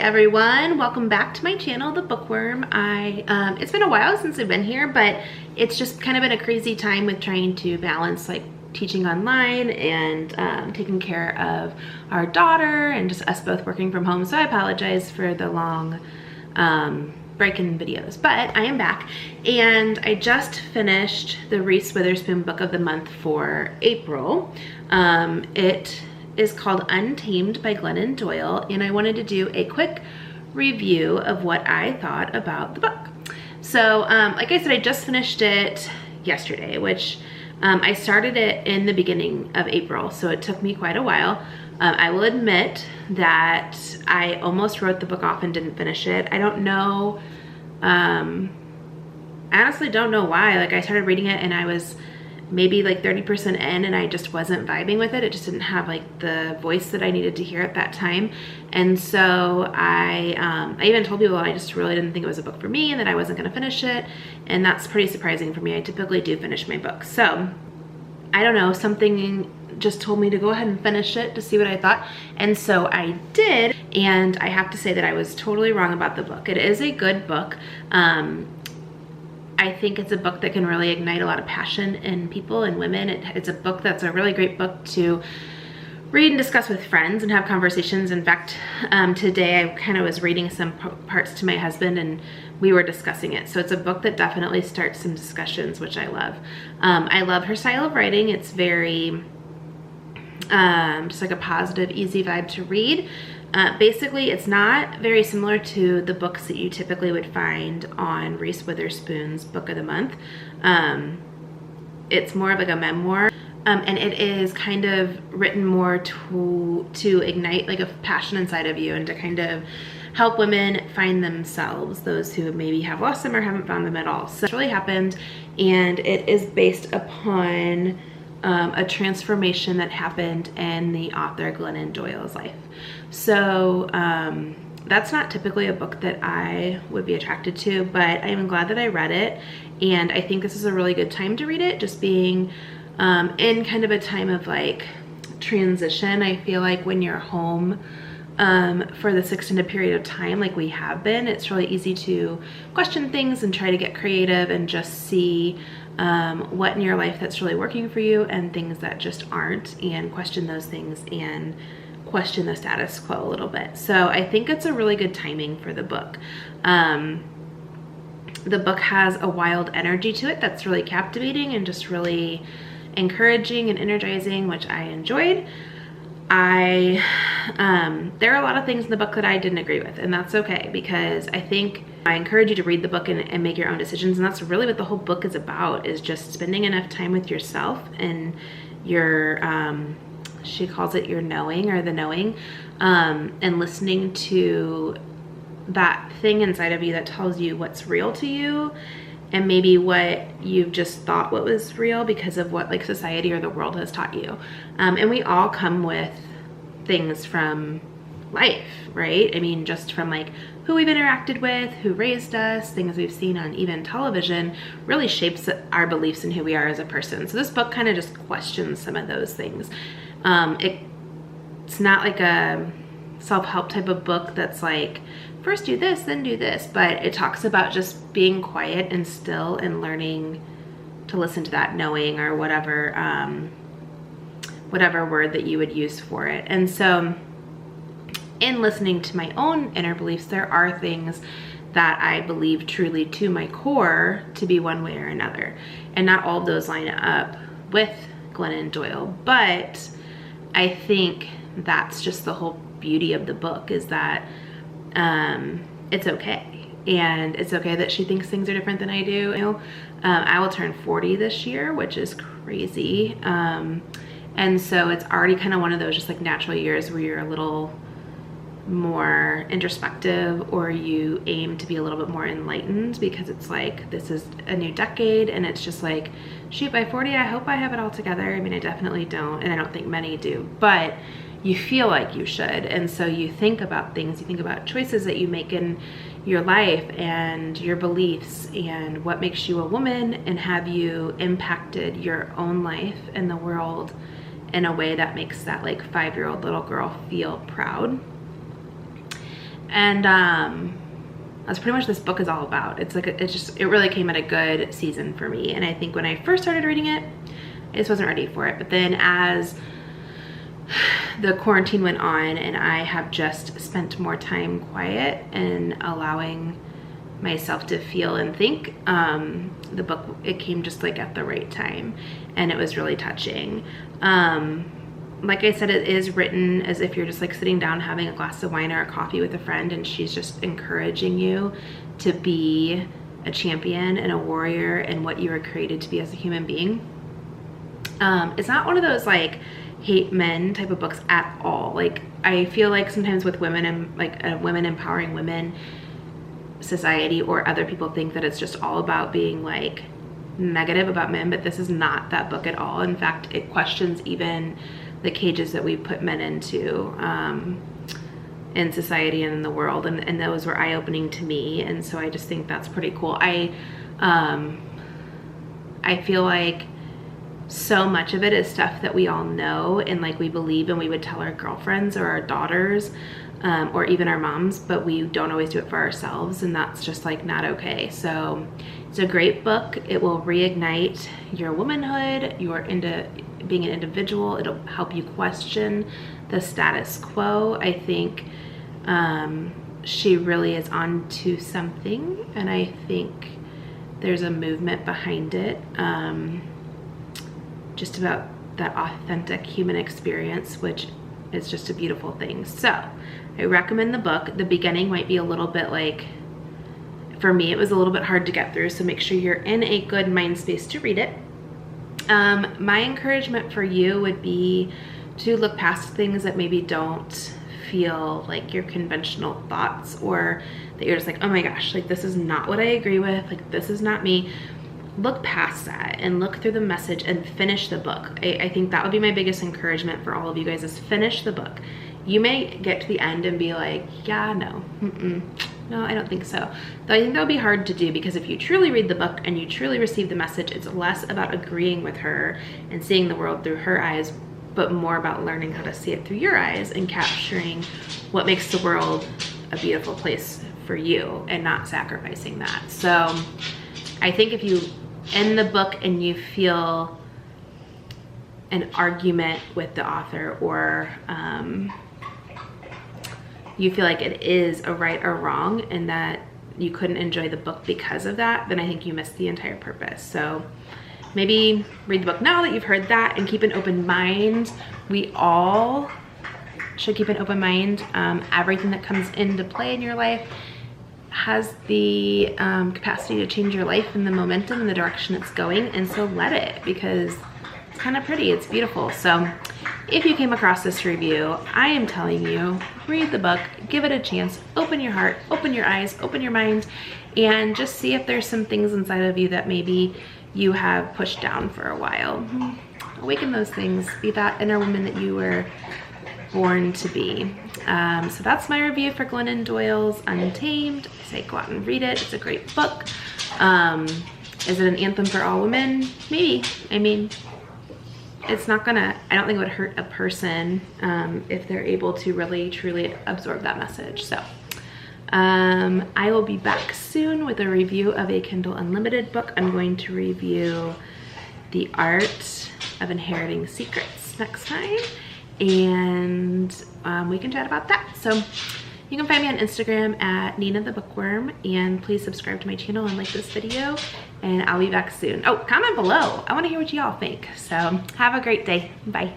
everyone, welcome back to my channel, The Bookworm. It's been a while since I've been here, but it's just kind of been a crazy time with trying to balance like teaching online and taking care of our daughter and just us both working from home. So I apologize for the long break in videos, but I am back and I just finished the Reese Witherspoon book of the month for April. It is called Untamed by Glennon Doyle, and I wanted to do a quick review of what I thought about the book. So like I said, I just finished it yesterday, which I started it in the beginning of April, so it took me quite a while. I will admit that I almost wrote the book off and didn't finish it. I don't know, I honestly don't know why. Like, I started reading it and I was maybe like 30% in and I just wasn't vibing with it. It just didn't have like the voice that I needed to hear at that time. And so I even told people I just really didn't think it was a book for me and that I wasn't gonna finish it. And that's pretty surprising for me. I typically do finish my books. So I don't know, something just told me to go ahead and finish it to see what I thought. And so I did. And I have to say that I was totally wrong about the book. It is a good book. I think it's a book that can really ignite a lot of passion in people and women. It's a book that's a really great book to read and discuss with friends and have conversations. In fact, today I kind of was reading some parts to my husband and we were discussing it. So it's a book that definitely starts some discussions, which I love. I love her style of writing. It's very, just like a positive, easy vibe to read. Basically, it's not very similar to the books that you typically would find on Reese Witherspoon's book of the month. It's more of like a memoir, and it is kind of written more to ignite like a passion inside of you and to kind of help women find themselves, those who maybe have lost them or haven't found them at all. So it's really happened, and it is based upon a transformation that happened in the author Glennon Doyle's life. So that's not typically a book that I would be attracted to, but I am glad that I read it, and I think this is a really good time to read it, just being in kind of a time of like transition. I feel like when you're home for this extended period of time like we have been, it's really easy to question things and try to get creative and just see what in your life that's really working for you and things that just aren't, and question those things and question the status quo a little bit. So I think it's a really good timing for the book. The book has a wild energy to it that's really captivating and just really encouraging and energizing, which I enjoyed. There are a lot of things in the book that I didn't agree with, and that's okay, because I think I encourage you to read the book and make your own decisions, and that's really what the whole book is about, is just spending enough time with yourself and your, she calls it your knowing, or the knowing, and listening to that thing inside of you that tells you what's real to you and maybe what you've just thought what was real because of what like society or the world has taught you. And we all come with things from life, right? I mean, just from like who we've interacted with, who raised us, things we've seen on even television really shapes our beliefs and who we are as a person. So this book kind of just questions some of those things. It's not like a self-help type of book that's like, first do this, then do this, but it talks about just being quiet and still and learning to listen to that knowing, or whatever, whatever word that you would use for it. And so in listening to my own inner beliefs, there are things that I believe truly to my core to be one way or another. And not all of those line up with Glennon Doyle, but I think that's just the whole beauty of the book, is that it's okay. And it's okay that she thinks things are different than I do. You know, I will turn 40 this year, which is crazy. And so it's already kind of one of those just like natural years where you're a little more introspective, or you aim to be a little bit more enlightened, because it's like, this is a new decade, and it's just like, shoot, by 40, I hope I have it all together. I mean, I definitely don't, and I don't think many do, but you feel like you should. And so you think about things, you think about choices that you make in your life and your beliefs and what makes you a woman, and have you impacted your own life and the world in a way that makes that like 5-year-old little girl feel proud. And that's pretty much this book is all about. It's like, it really came at a good season for me. And I think when I first started reading it, I just wasn't ready for it. But then as the quarantine went on and I have just spent more time quiet and allowing myself to feel and think, the book, it came just like at the right time, and it was really touching. Like I said, it is written as if you're just like sitting down having a glass of wine or a coffee with a friend, and she's just encouraging you to be a champion and a warrior and what you were created to be as a human being. It's not one of those like hate men type of books at all. Like, I feel like sometimes with women and like women empowering women society or other people think that it's just all about being like negative about men, but this is not that book at all. In fact, it questions even the cages that we put men into in society and in the world, and those were eye-opening to me. And so I just think that's pretty cool. I feel like so much of it is stuff that we all know and like we believe, and we would tell our girlfriends or our daughters or even our moms, but we don't always do it for ourselves, and that's just like not okay. So it's a great book. It will reignite your womanhood, your into being an individual. It'll help you question the status quo. I think she really is onto something, and I think there's a movement behind it, just about that authentic human experience, which is just a beautiful thing. So I recommend the book. The beginning might be a little bit like, for me, it was a little bit hard to get through, so make sure you're in a good mind space to read it. My encouragement for you would be to look past things that maybe don't feel like your conventional thoughts, or that you're just like, oh my gosh, like this is not what I agree with, like this is not me. Look past that and look through the message and finish the book. I think that would be my biggest encouragement for all of you guys, is finish the book. You may get to the end and be like, yeah, no, no, I don't think so. Though I think that would be hard to do, because if you truly read the book and you truly receive the message, it's less about agreeing with her and seeing the world through her eyes, but more about learning how to see it through your eyes and capturing what makes the world a beautiful place for you and not sacrificing that. So I think if you end the book and you feel an argument with the author, or you feel like it is a right or wrong and that you couldn't enjoy the book because of that, then I think you missed the entire purpose. So maybe read the book now that you've heard that, and keep an open mind. We all should keep an open mind. Everything that comes into play in your life has the capacity to change your life and the momentum and the direction it's going, and so let it, because it's kind of pretty, it's beautiful. So if you came across this review, I am telling you, read the book, give it a chance, open your heart, open your eyes, open your mind, and just see if there's some things inside of you that maybe you have pushed down for a while. Awaken those things, be that inner woman that you were born to be. So that's my review for Glennon Doyle's Untamed. I say go out and read it. It's a great book. Is it an anthem for all women? Maybe. I mean, it's not gonna, I don't think it would hurt a person if they're able to really truly absorb that message. So I will be back soon with a review of a Kindle Unlimited book. I'm going to review The Art of Inheriting Secrets next time, and we can chat about that. So you can find me on Instagram at Nina the Bookworm, and please subscribe to my channel and like this video, and I'll be back soon. Oh, comment below. I want to hear what y'all think. So have a great day. Bye.